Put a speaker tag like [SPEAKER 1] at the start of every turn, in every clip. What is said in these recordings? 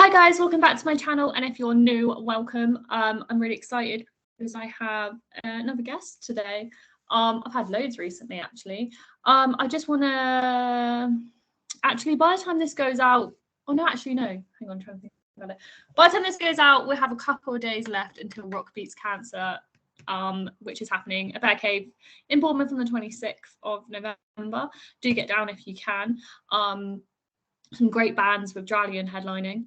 [SPEAKER 1] Hi guys, welcome back to my channel, and if you're new, welcome. I'm really excited because I have another guest today. I've had loads recently actually. I just want to actually, by the time this goes out, oh no, actually no, hang on, I'm trying to think about it. By the time this goes out, we have a couple of days left until Rock Beats Cancer, which is happening at Bear Cave in Bournemouth on the 26th of November. Do get down if you can. Some great bands with Dralian headlining.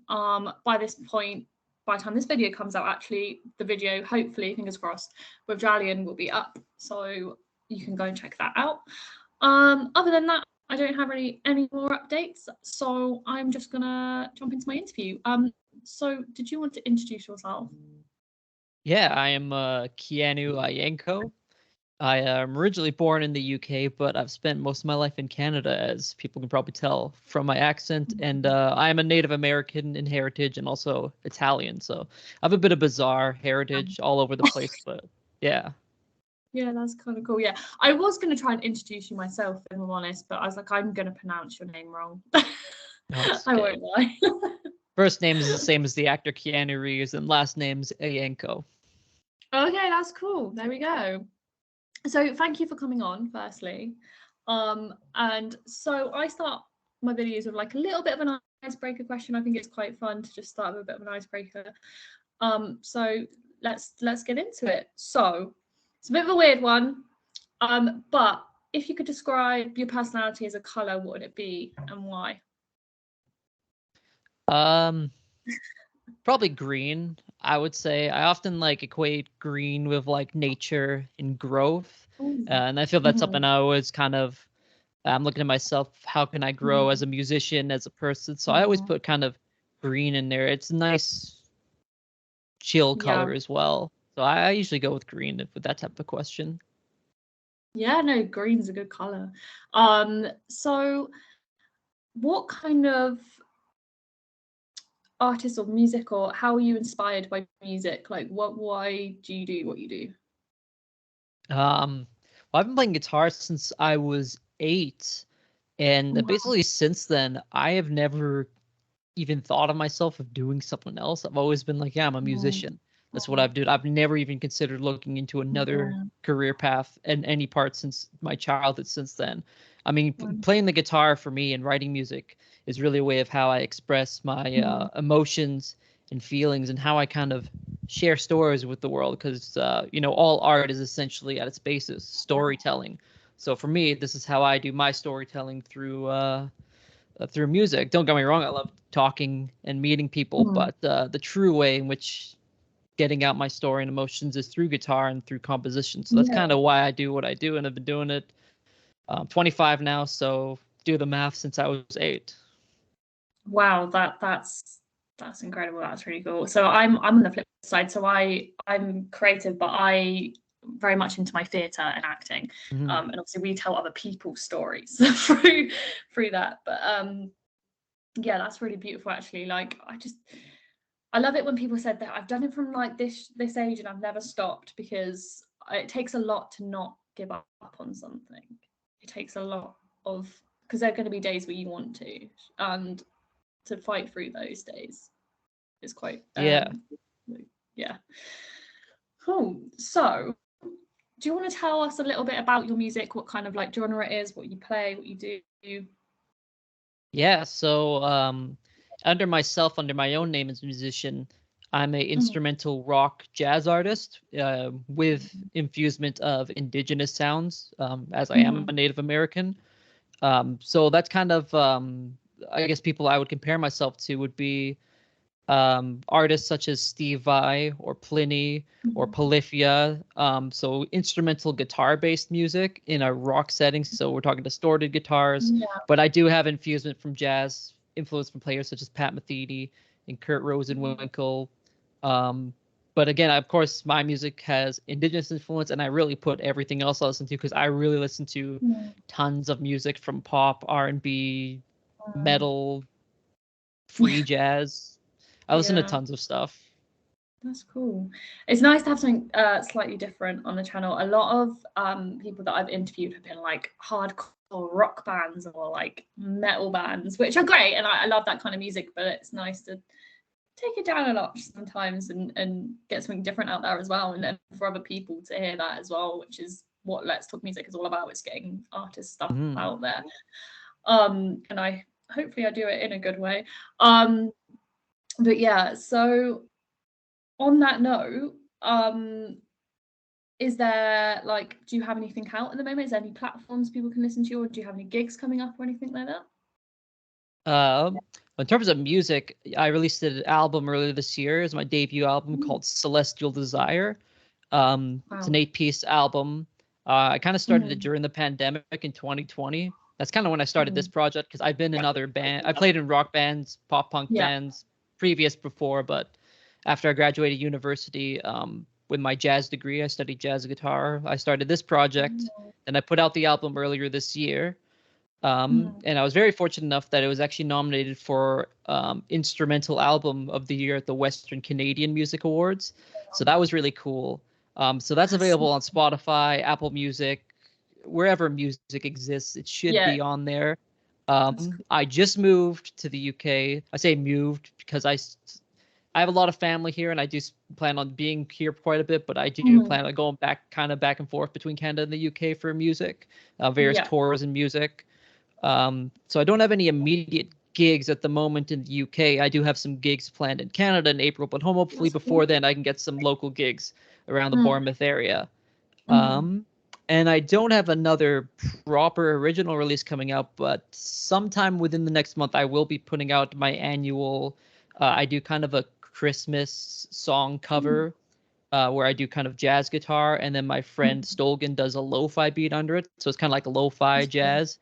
[SPEAKER 1] By this point, by the time this video comes out, actually, the video, hopefully, fingers crossed, with Dralian will be up, so you can go and check that out. Other than that, I don't have any more updates, so I'm just gonna jump into my interview. So did you want to introduce yourself?
[SPEAKER 2] Yeah, I am Keanu Ienco. I am originally born in the UK, but I've spent most of my life in Canada, as people can probably tell from my accent. And I am a Native American in heritage and also Italian. So I have a bit of bizarre heritage all over the place, but yeah.
[SPEAKER 1] Yeah, that's kind of cool. Yeah, I was going to try and introduce you myself, if I'm honest, but I was like, I'm going to pronounce your name wrong.
[SPEAKER 2] No, it's
[SPEAKER 1] I
[SPEAKER 2] okay.
[SPEAKER 1] won't lie.
[SPEAKER 2] First name is the same as the actor Keanu Reeves, and last name's Ienco.
[SPEAKER 1] Okay, that's cool. There we go. So thank you for coming on, firstly. And so I start my videos with like a little bit of an icebreaker question. I think it's quite fun to just start with a bit of an icebreaker. So let's get into it. So it's a bit of a weird one. But if you could describe your personality as a color, what would it be and why?
[SPEAKER 2] Probably green, I would say. I often like equate green with like nature and growth. And I feel that's something I always kind of I'm looking at myself, how can I grow as a musician, as a person? So I always put kind of green in there. It's a nice chill
[SPEAKER 1] Yeah.
[SPEAKER 2] color as well. So I usually go with green with that type of question.
[SPEAKER 1] Yeah, no, green's a good color. So what kind of artists or music, or how are you inspired by music? Like why do you do what you do?
[SPEAKER 2] Well, I've been playing guitar since I was 8,
[SPEAKER 1] Oh,
[SPEAKER 2] and
[SPEAKER 1] wow.
[SPEAKER 2] basically since then I have never even thought of myself of doing something else. I've always been like, yeah, I'm a musician. That's what I've done. I've never even considered looking into another
[SPEAKER 1] Yeah.
[SPEAKER 2] career path in any part since my childhood since then. I mean,
[SPEAKER 1] Um,
[SPEAKER 2] playing the guitar for me and writing music is really a way of how I express my emotions and feelings and how I kind of share stories with the world because, all art is essentially at its basis storytelling. So for me, this is how I do my storytelling through music. Don't get me wrong, I love talking and meeting people, but the true way in which getting out my story and emotions is through guitar and through composition. So that's
[SPEAKER 1] yeah.
[SPEAKER 2] kind of why I do what I do, and I've been doing it. 25 now, so do the math since I was 8.
[SPEAKER 1] Wow, that's incredible. That's really cool. So I'm on the flip side. So I'm creative, but I very much into my theatre and acting.
[SPEAKER 2] Mm-hmm.
[SPEAKER 1] And obviously we tell other people's stories through that. But yeah, that's really beautiful actually. Like I love it when people said that I've done it from like this age and I've never stopped, because it takes a lot to not give up on something. It takes a lot of, because there are going to be days where you want to, and to fight through those days is quite
[SPEAKER 2] Yeah.
[SPEAKER 1] yeah. Cool. So do you want to tell us a little bit about your music, what kind of like genre it is, what you play, what you do?
[SPEAKER 2] Yeah, so under my own name as a musician, I'm a instrumental rock jazz artist with infusement of indigenous sounds, as I am a Native American. So that's kind of, I guess people I would compare myself to would be artists such as Steve Vai or Pliny or Polyphia. So instrumental guitar-based music in a rock setting. So we're talking distorted guitars,
[SPEAKER 1] Yeah.
[SPEAKER 2] but I do have infusement from jazz, influence from players such as Pat Metheny and Kurt Rosenwinkel. But again, of course, my music has indigenous influence, and I really put everything else I listen to because I really listen to tons of music from pop, R&B, metal, free jazz. I listen to
[SPEAKER 1] Yeah.
[SPEAKER 2] tons of stuff.
[SPEAKER 1] That's cool. It's nice to have something slightly different on the channel. A lot of people that I've interviewed have been like hardcore rock bands or like metal bands, which are great, and I love that kind of music. But it's nice to take it down a notch sometimes and get something different out there as well, and then for other people to hear that as well, which is what Let's Talk Music is all about. It's getting artist stuff out there. And I hopefully I do it in a good way. But yeah, so on that note, is there like, do you have anything out at the moment? Is there any platforms people can listen to you, or do you have any gigs coming up or anything like that?
[SPEAKER 2] In terms of music, I released an album earlier this year. It's my debut album called Celestial Desire. It's an 8-piece album. I kind of started it during the pandemic in 2020. That's kind of when I started this project, because I've been in other bands. I played in rock bands, pop punk bands before, but after I graduated university, with my jazz degree, I studied jazz guitar. I started this project, and I put out the album earlier this year. And I was very fortunate enough that it was actually nominated for Instrumental Album of the Year at the Western Canadian Music Awards. So that was really cool. So that's available on Spotify, Apple Music, wherever music exists. It should be on there. Cool. I just moved to the UK. I say moved because I have a lot of family here, and I do plan on being here quite a bit, but I do plan on going back and forth between Canada and the UK for music, various tours and music. So I don't have any immediate gigs at the moment in the UK. I do have some gigs planned in Canada in April, but hopefully before then I can get some local gigs around the Bournemouth area. And I don't have another proper original release coming out, but sometime within the next month I will be putting out my annual, I do kind of a Christmas song cover where I do kind of jazz guitar, and then my friend Stolgan does a lo-fi beat under it. So it's kind of like a lo-fi jazz.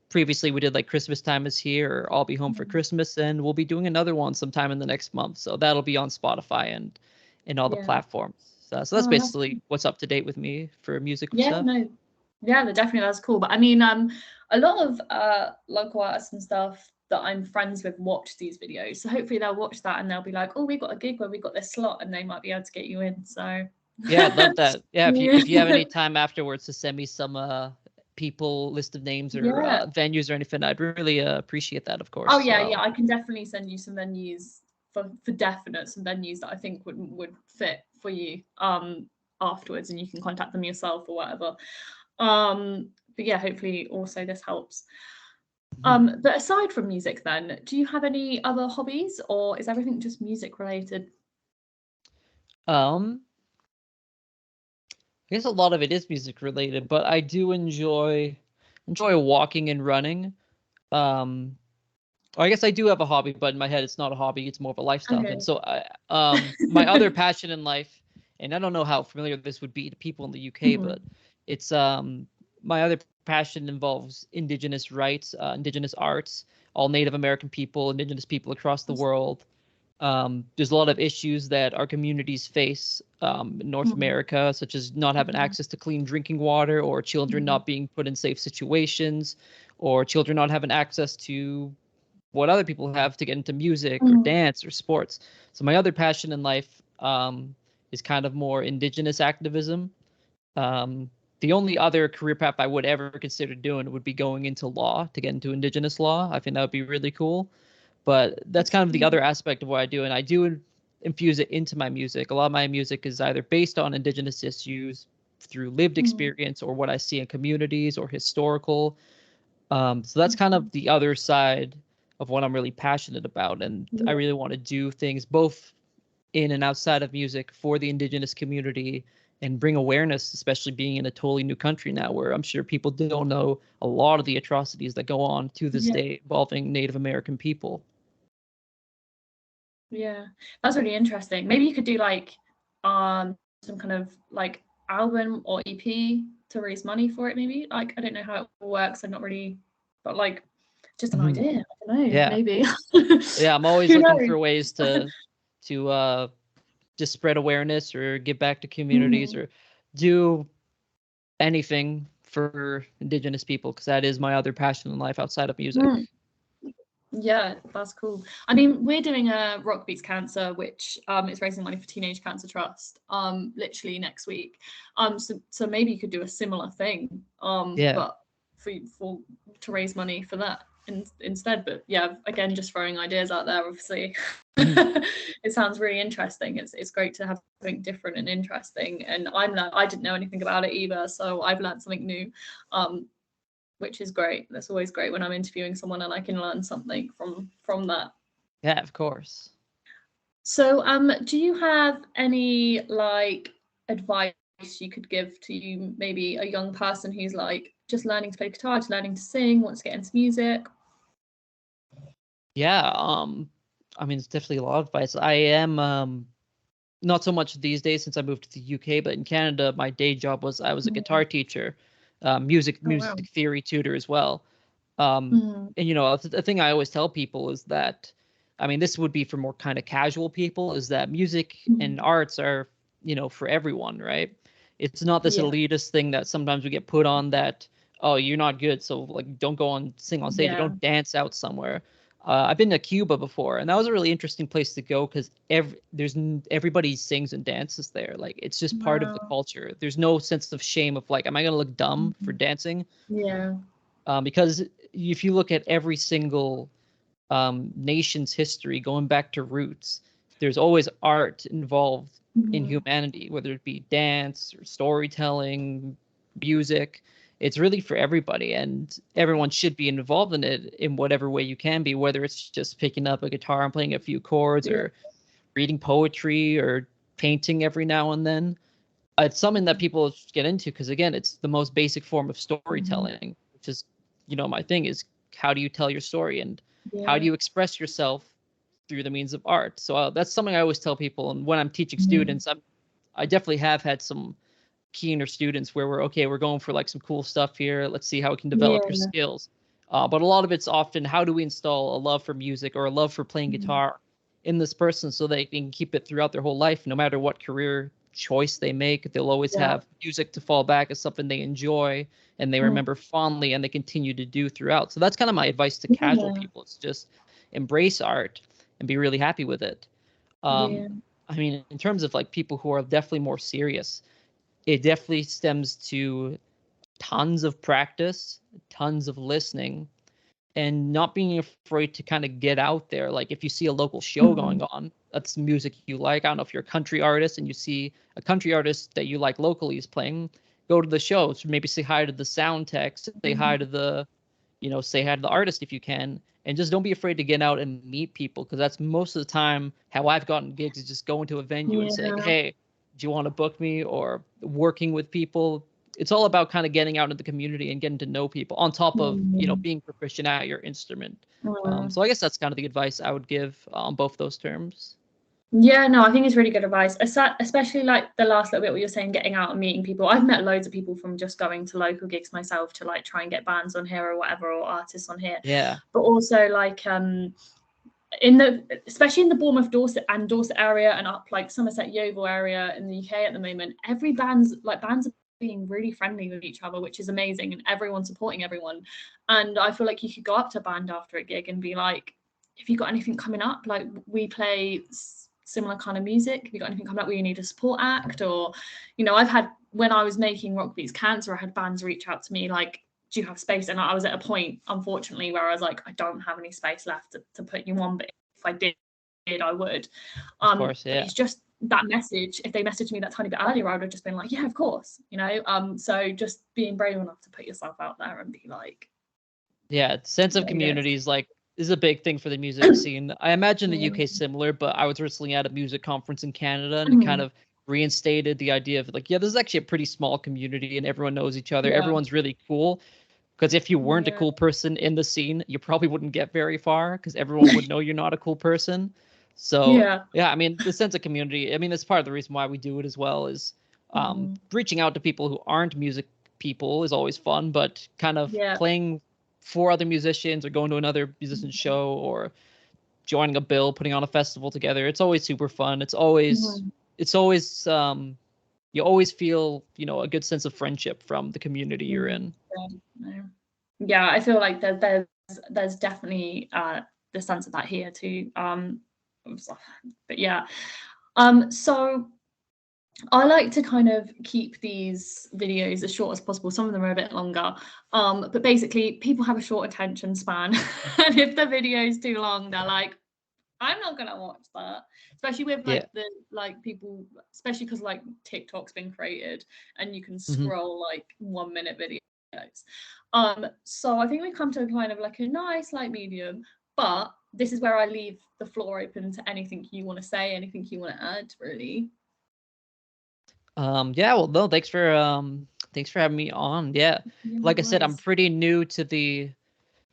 [SPEAKER 2] Previously we did like Christmas Time Is Here or I'll Be Home for Christmas, and we'll be doing another one sometime in the next month. So that'll be on Spotify and in all the platforms. So that's basically what's up to date with me for music stuff.
[SPEAKER 1] Definitely, that's cool. But I mean, a lot of local artists and stuff that I'm friends with watch these videos, so hopefully they'll watch that and they'll be like, oh, we got a gig where we got this slot, and they might be able to get you in. So
[SPEAKER 2] yeah, I'd love that. Yeah, if you have any time afterwards to send me some people list of names or venues or anything, I'd really appreciate that, of course.
[SPEAKER 1] Oh yeah, I can definitely send you some venues for definite, some venues that I think would fit for you afterwards, and you can contact them yourself or whatever. But yeah, hopefully also this helps. But aside from music then, do you have any other hobbies, or is everything just music related?
[SPEAKER 2] I guess a lot of it is music related, but I do enjoy walking and running. I guess I do have a hobby, but in my head it's not a hobby, it's more of a lifestyle thing. So my other passion in life, and I don't know how familiar this would be to people in the UK, but it's my other passion involves Indigenous rights, Indigenous arts, all Native American people, Indigenous people across the world. There's a lot of issues that our communities face in North America, such as not having access to clean drinking water, or children not being put in safe situations, or children not having access to what other people have to get into music or dance or sports. So my other passion in life is kind of more Indigenous activism. The only other career path I would ever consider doing would be going into law, to get into Indigenous law. I think that would be really cool. But that's kind of the other aspect of what I do, and I do infuse it into my music. A lot of my music is either based on Indigenous issues through lived experience, or what I see in communities, or historical. So that's kind of the other side of what I'm really passionate about, and I really want to do things both in and outside of music for the Indigenous community, and bring awareness, especially being in a totally new country now, where I'm sure people don't know a lot of the atrocities that go on to this day involving Native American people.
[SPEAKER 1] Yeah, that's really interesting. Maybe you could do like some kind of like album or EP to raise money for it, maybe. Like, I don't know how it works, I'm not really, but like just an idea. I don't know, maybe.
[SPEAKER 2] Yeah, I'm always looking for ways to just spread awareness or give back to communities or do anything for Indigenous people, because that is my other passion in life outside of music.
[SPEAKER 1] Yeah, that's cool. I mean, we're doing a Rock Beats Cancer, which is raising money for Teenage Cancer Trust, literally next week. So maybe you could do a similar thing, but for to raise money for that. instead. But yeah, again, just throwing ideas out there, obviously.
[SPEAKER 2] Mhm.
[SPEAKER 1] It sounds really interesting. It's great to have something different and interesting, and I didn't know anything about it either, so I've learned something new, which is great. That's always great when I'm interviewing someone and I can learn something from that.
[SPEAKER 2] Yeah, of course.
[SPEAKER 1] So do you have any like advice you could give to maybe a young person who's like just learning to play guitar, just learning to sing, wants to get into music?
[SPEAKER 2] Yeah, I mean, it's definitely a lot of advice. I am not so much these days since I moved to the UK, but in Canada, my day job was I was a guitar teacher, music
[SPEAKER 1] Oh wow.
[SPEAKER 2] theory tutor as well.
[SPEAKER 1] Mm.
[SPEAKER 2] And the thing I always tell people is that, I mean, this would be for more kind of casual people, is that music and arts are, for everyone, right? It's not this
[SPEAKER 1] Yeah.
[SPEAKER 2] elitist thing that sometimes we get put on that, oh, you're not good, so like don't go on sing on stage, or
[SPEAKER 1] Yeah.
[SPEAKER 2] don't dance out somewhere. I've been to Cuba before, and that was a really interesting place to go because everybody sings and dances there. Like it's just part of the
[SPEAKER 1] Wow.
[SPEAKER 2] culture. There's no sense of shame of like, am I gonna look dumb for dancing?
[SPEAKER 1] Yeah.
[SPEAKER 2] Because if you look at every single nation's history, going back to roots, there's always art involved in humanity, whether it be dance or storytelling, music. It's really for everybody, and everyone should be involved in it in whatever way you can be, whether it's just picking up a guitar and playing a few chords,
[SPEAKER 1] Yeah.
[SPEAKER 2] or reading poetry, or painting every now and then. It's something that people get into because, again, it's the most basic form of storytelling, which is, my thing is, how do you tell your story, and how
[SPEAKER 1] Yeah.
[SPEAKER 2] do you express yourself through the means of art? So that's something I always tell people. And when I'm teaching students, I definitely have had some keener students where we're going for like some cool stuff here. Let's see how we can develop your
[SPEAKER 1] Yeah.
[SPEAKER 2] skills. But a lot of it's often, how do we install a love for music or a love for playing guitar in this person so they can keep it throughout their whole life, no matter what career choice they make. They'll always
[SPEAKER 1] Yeah.
[SPEAKER 2] have music to fall back as something they enjoy and they remember fondly and they continue to do throughout. So that's kind of my advice to casual
[SPEAKER 1] Yeah.
[SPEAKER 2] people. It's just embrace art and be really happy with it. Um,
[SPEAKER 1] Yeah.
[SPEAKER 2] I mean, in terms of like people who are definitely more serious, it definitely stems to tons of practice, tons of listening, and not being afraid to kind of get out there. Like if you see a local show going on, that's music you like. I don't know if you're a country artist and you see a country artist that you like locally is playing, go to the show. So maybe say hi to the sound tech, say hi to say hi to the artist if you can, and just don't be afraid to get out and meet people, because that's most of the time how I've gotten gigs, is just going to a venue and saying,
[SPEAKER 1] Yeah.
[SPEAKER 2] hey, do you want to book me, or working with people. It's all about kind of getting out into the community and getting to know people on top of being proficient at your instrument. So I guess that's kind of the advice I would give on both those terms.
[SPEAKER 1] Yeah, no, I think it's really good advice, especially like the last little bit where you're saying getting out and meeting people. I've met loads of people from just going to local gigs myself to like try and get bands on here or whatever, or artists on here.
[SPEAKER 2] Yeah.
[SPEAKER 1] But also like especially in the Bournemouth, Dorset area, and up like Somerset, Yeovil area in the UK at the moment, bands are being really friendly with each other, which is amazing, and everyone's supporting everyone. And I feel like you could go up to a band after a gig and be like, if you got anything coming up, like we play similar kind of music, have you got anything coming up where you need a support act? Or I've had, when I was making Rock Beats Cancer, I had bands reach out to me like, do you have space? And I was at a point, unfortunately, where I was like, I don't have any space left to put you on, but if I did, I would.
[SPEAKER 2] Of course, yeah.
[SPEAKER 1] But it's just that message. If they messaged me that tiny bit earlier, I would have just been like, yeah, of course, So just being brave enough to put yourself out there and be like,
[SPEAKER 2] yeah, sense of community is a big thing for the music scene. I imagine the UK is similar, but I was recently at a music conference in Canada, and it kind of reinstated the idea of like, yeah, this is actually a pretty small community and everyone knows each other. Everyone's really cool. Because if you weren't a cool person in the scene, you probably wouldn't get very far, because everyone would know you're not a cool person. So yeah, I mean, the sense of community, I mean, that's part of the reason why we do it as well, is reaching out to people who aren't music people is always fun, but kind of playing for other musicians or going to another musician show or joining a bill, putting on a festival together. It's always super fun. It's always you always feel, a good sense of friendship from the community you're in.
[SPEAKER 1] Yeah, I feel like there's definitely the sense of that here too. But yeah. So I like to kind of keep these videos as short as possible. Some of them are a bit longer, but basically people have a short attention span, and if the video is too long, they're like, I'm not gonna watch that. Especially with
[SPEAKER 2] Yeah.
[SPEAKER 1] like the like people, especially because like TikTok's been created and you can
[SPEAKER 2] Hmm.
[SPEAKER 1] scroll like 1 minute videos. So I think we come to a kind of like a nice like medium, but this is where I leave the floor open to anything you want to say, anything you want to add, really.
[SPEAKER 2] Yeah, well, no, thanks for having me on. Yeah.
[SPEAKER 1] Yeah, no
[SPEAKER 2] Like I said, I'm
[SPEAKER 1] worries.
[SPEAKER 2] pretty new to the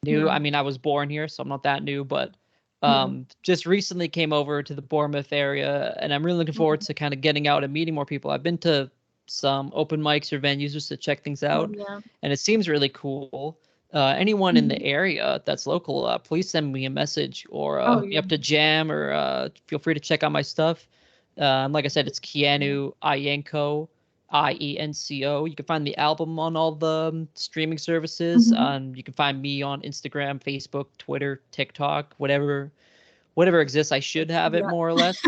[SPEAKER 2] new. I
[SPEAKER 1] Mm.
[SPEAKER 2] mean, I was born here, so I'm not that new, but
[SPEAKER 1] Mm.
[SPEAKER 2] just recently came over to the Bournemouth area, and I'm really looking forward
[SPEAKER 1] Mm.
[SPEAKER 2] to kind of getting out and meeting more people. I've been to some open mics or venues just to check things
[SPEAKER 1] Oh
[SPEAKER 2] out,
[SPEAKER 1] yeah.
[SPEAKER 2] and it seems really cool. Anyone in the
[SPEAKER 1] Mm.
[SPEAKER 2] area that's local, please send me a message, or
[SPEAKER 1] Oh
[SPEAKER 2] you
[SPEAKER 1] yeah.
[SPEAKER 2] have to jam, or feel free to check out my stuff. Like I said, it's Keanu Ienco. Ienco. You can find the album on all the streaming services.
[SPEAKER 1] Mm-hmm.
[SPEAKER 2] You can find me on Instagram, Facebook, Twitter, TikTok, whatever exists. I should have it
[SPEAKER 1] Yeah.
[SPEAKER 2] more or less.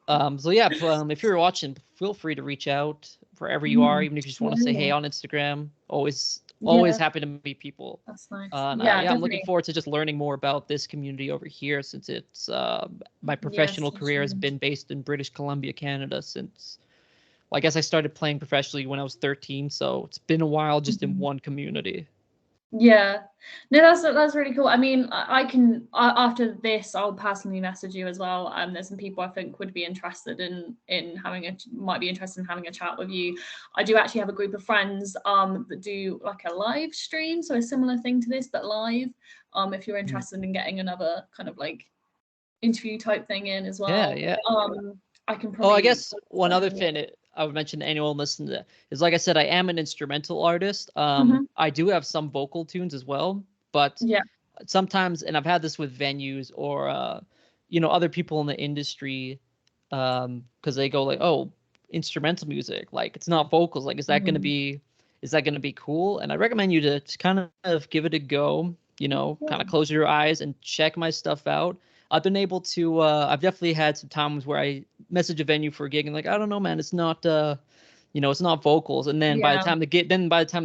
[SPEAKER 2] So yeah, if you're watching, feel free to reach out wherever you are,
[SPEAKER 1] Mm.
[SPEAKER 2] even if you just
[SPEAKER 1] Yeah,
[SPEAKER 2] want to say hey
[SPEAKER 1] yeah.
[SPEAKER 2] on Instagram. Always
[SPEAKER 1] Yeah,
[SPEAKER 2] happy to meet people.
[SPEAKER 1] that's nice.
[SPEAKER 2] And
[SPEAKER 1] Yeah,
[SPEAKER 2] yeah, I'm looking
[SPEAKER 1] definitely.
[SPEAKER 2] forward to just learning more about this community over here since it's my
[SPEAKER 1] Yes,
[SPEAKER 2] professional
[SPEAKER 1] for
[SPEAKER 2] career has
[SPEAKER 1] sure.
[SPEAKER 2] been based in British Columbia, Canada since well, I guess I started playing professionally when I was 13, so it's been a while just in
[SPEAKER 1] Mhm.
[SPEAKER 2] one community.
[SPEAKER 1] Yeah, no, that's really cool. I mean, I can after this, I'll personally message you as well. There's some people I think would be interested in having a might be interested in having a chat with you. I do actually have a group of friends that do like a live stream, so a similar thing to this, but live. If you're
[SPEAKER 2] Mm.
[SPEAKER 1] interested in getting another kind of like interview type thing in as
[SPEAKER 2] Yeah,
[SPEAKER 1] well,
[SPEAKER 2] yeah.
[SPEAKER 1] I can
[SPEAKER 2] Oh, I
[SPEAKER 1] probably
[SPEAKER 2] guess one
[SPEAKER 1] let
[SPEAKER 2] other
[SPEAKER 1] you know.
[SPEAKER 2] thing I would mention to anyone listening to is like I said, I am an instrumental artist.
[SPEAKER 1] Mhm.
[SPEAKER 2] I do have some vocal tunes as well, but
[SPEAKER 1] Yeah.
[SPEAKER 2] sometimes, and I've had this with venues or other people in the industry, because they go like, oh, instrumental music, like it's not vocals, like
[SPEAKER 1] Mhm.
[SPEAKER 2] is that gonna be cool? And I recommend you to kind of give it a go, kind of
[SPEAKER 1] Yeah.
[SPEAKER 2] close your eyes and check my stuff out. I've been able to I've definitely had some times where I message a venue for a gig and like, I don't know, man, it's not it's not vocals, and then
[SPEAKER 1] Yeah.
[SPEAKER 2] by the time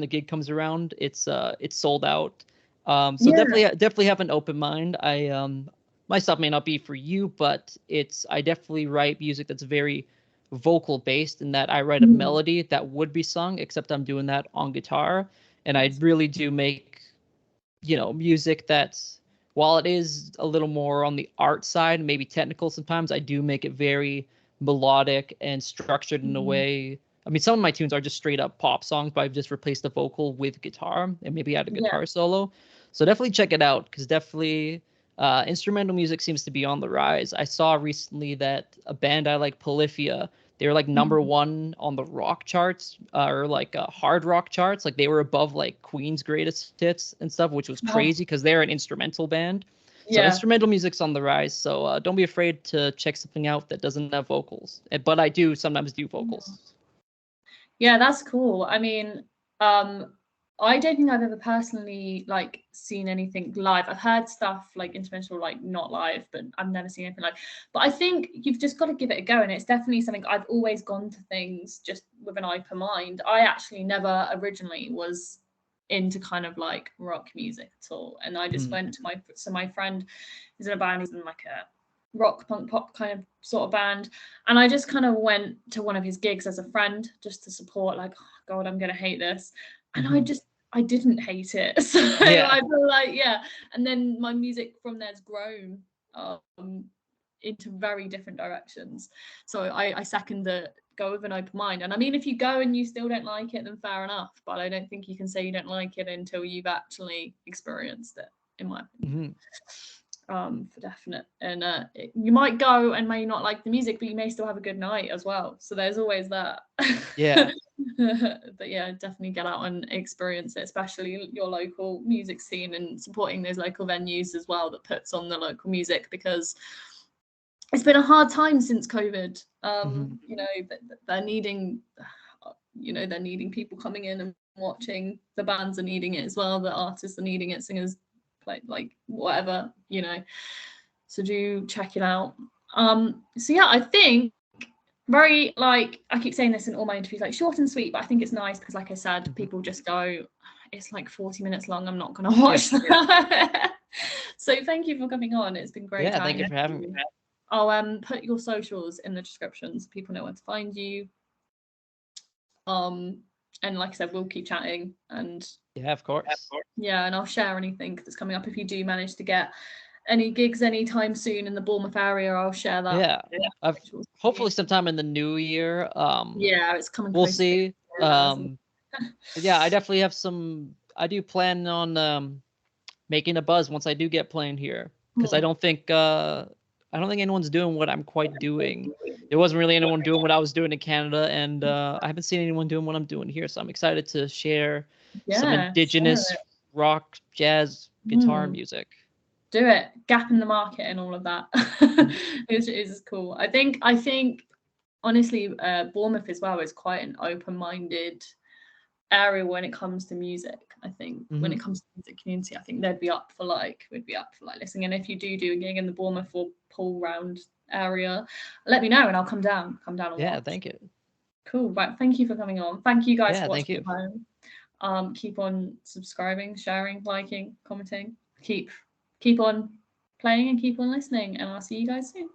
[SPEAKER 2] the gig comes around, it's sold out. So
[SPEAKER 1] Yeah.
[SPEAKER 2] definitely have an open mind. My stuff may not be for you, but I definitely write music that's very vocal based in that I write a
[SPEAKER 1] Mhm.
[SPEAKER 2] melody that would be sung, except I'm doing that on guitar. And I really do make, music that's, while it is a little more on the art side, maybe technical sometimes, I do make it very melodic and structured in a
[SPEAKER 1] Mhm.
[SPEAKER 2] way. I mean, some of my tunes are just straight up pop songs, but I've just replaced the vocal with guitar and maybe add a
[SPEAKER 1] Yeah.
[SPEAKER 2] guitar solo. So definitely check it out because definitely instrumental music seems to be on the rise. I saw recently that a band I like, Polyphia, they were like number
[SPEAKER 1] Mhm.
[SPEAKER 2] one on the rock charts or like hard rock charts. Like they were above like Queen's greatest hits and stuff, which was
[SPEAKER 1] Oh,
[SPEAKER 2] crazy because they're an instrumental band. So
[SPEAKER 1] yeah.
[SPEAKER 2] instrumental music's on the rise. So don't be afraid to check something out that doesn't have vocals. But I do sometimes do vocals.
[SPEAKER 1] Yeah, that's cool. I mean, um, I don't think I've ever personally like seen anything live. I've heard stuff like interventional, like not live, but I've never seen anything live. But I think you've just got to give it a go, and it's definitely something I've always gone to things just with an open mind. I actually never originally was into kind of like rock music at all, and I just
[SPEAKER 2] Mm.
[SPEAKER 1] went to my friend is in a band, he's in like a rock punk pop kind of sort of band, and I just kind of went to one of his gigs as a friend just to support, like, oh god, I'm gonna hate this, and
[SPEAKER 2] Hmm.
[SPEAKER 1] I didn't hate it. So
[SPEAKER 2] Yeah.
[SPEAKER 1] I feel like, yeah, and then my music from there's grown into very different directions. So I second the go with an open mind. And I mean, if you go and you still don't like it, then fair enough, but I don't think you can say you don't like it until you've actually experienced it, in my opinion.
[SPEAKER 2] Hmm.
[SPEAKER 1] For definite. And you might go and may not like the music, but you may still have a good night as well. So there's always that.
[SPEAKER 2] Yeah.
[SPEAKER 1] But yeah, definitely get out and experience it, especially your local music scene and supporting those local venues as well that puts on the local music, because it's been a hard time since COVID.
[SPEAKER 2] Hmm.
[SPEAKER 1] They're needing, they're needing people coming in and watching. The bands are needing it as well. The artists are needing it. Singers, like whatever. So do check it out. So yeah, I think very, like, I keep saying this in all my interviews, like short and sweet, but I think it's nice because, like I said,
[SPEAKER 2] Mhm.
[SPEAKER 1] people just go, it's like 40 minutes long, I'm not gonna watch that. So thank you for coming on. It's been great.
[SPEAKER 2] Yeah, thank you for having me.
[SPEAKER 1] I'll put your socials in the description so people know where to find you. And like I said, we'll keep chatting, and
[SPEAKER 2] Yeah, of course.
[SPEAKER 1] yeah, and I'll share anything that's coming up. If you do manage to get any gigs anytime soon in the Bournemouth area, I'll share that.
[SPEAKER 2] Yeah. Hopefully sometime in the new year.
[SPEAKER 1] Yeah, it's coming.
[SPEAKER 2] We'll see. Yeah, I definitely have some. I do plan on making a buzz once I do get playing here, because I don't think anyone's doing what I'm quite doing. There wasn't really anyone doing what I was doing in Canada, and I haven't seen anyone doing what I'm doing here. So I'm excited to share some indigenous rock, jazz, guitar music.
[SPEAKER 1] Do it. Gap in the market and all of that. It is cool. I think honestly, Bournemouth as well is quite an open-minded area when it comes to music. I think when it comes to the music community, I think we'd be up for listening. And if you do a gig in the Bournemouth or Poole round area, let me know and I'll come down and watch.
[SPEAKER 2] Thank you.
[SPEAKER 1] Cool. Right, thank you for coming on. Thank you guys for
[SPEAKER 2] watching
[SPEAKER 1] at home. Keep on subscribing, sharing, liking, commenting. Keep on playing and keep on listening, and I'll see you guys soon.